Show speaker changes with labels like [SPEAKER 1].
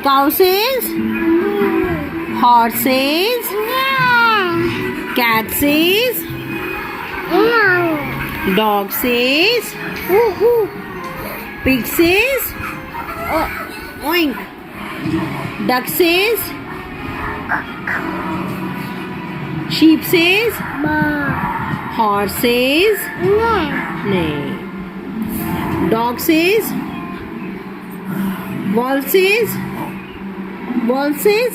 [SPEAKER 1] Cow says. Horse says. Cat says. Dog says. Pig says. Oink. Duck says. Sheep says. Horse says. Nay. Dog says. Ball says. Ball says.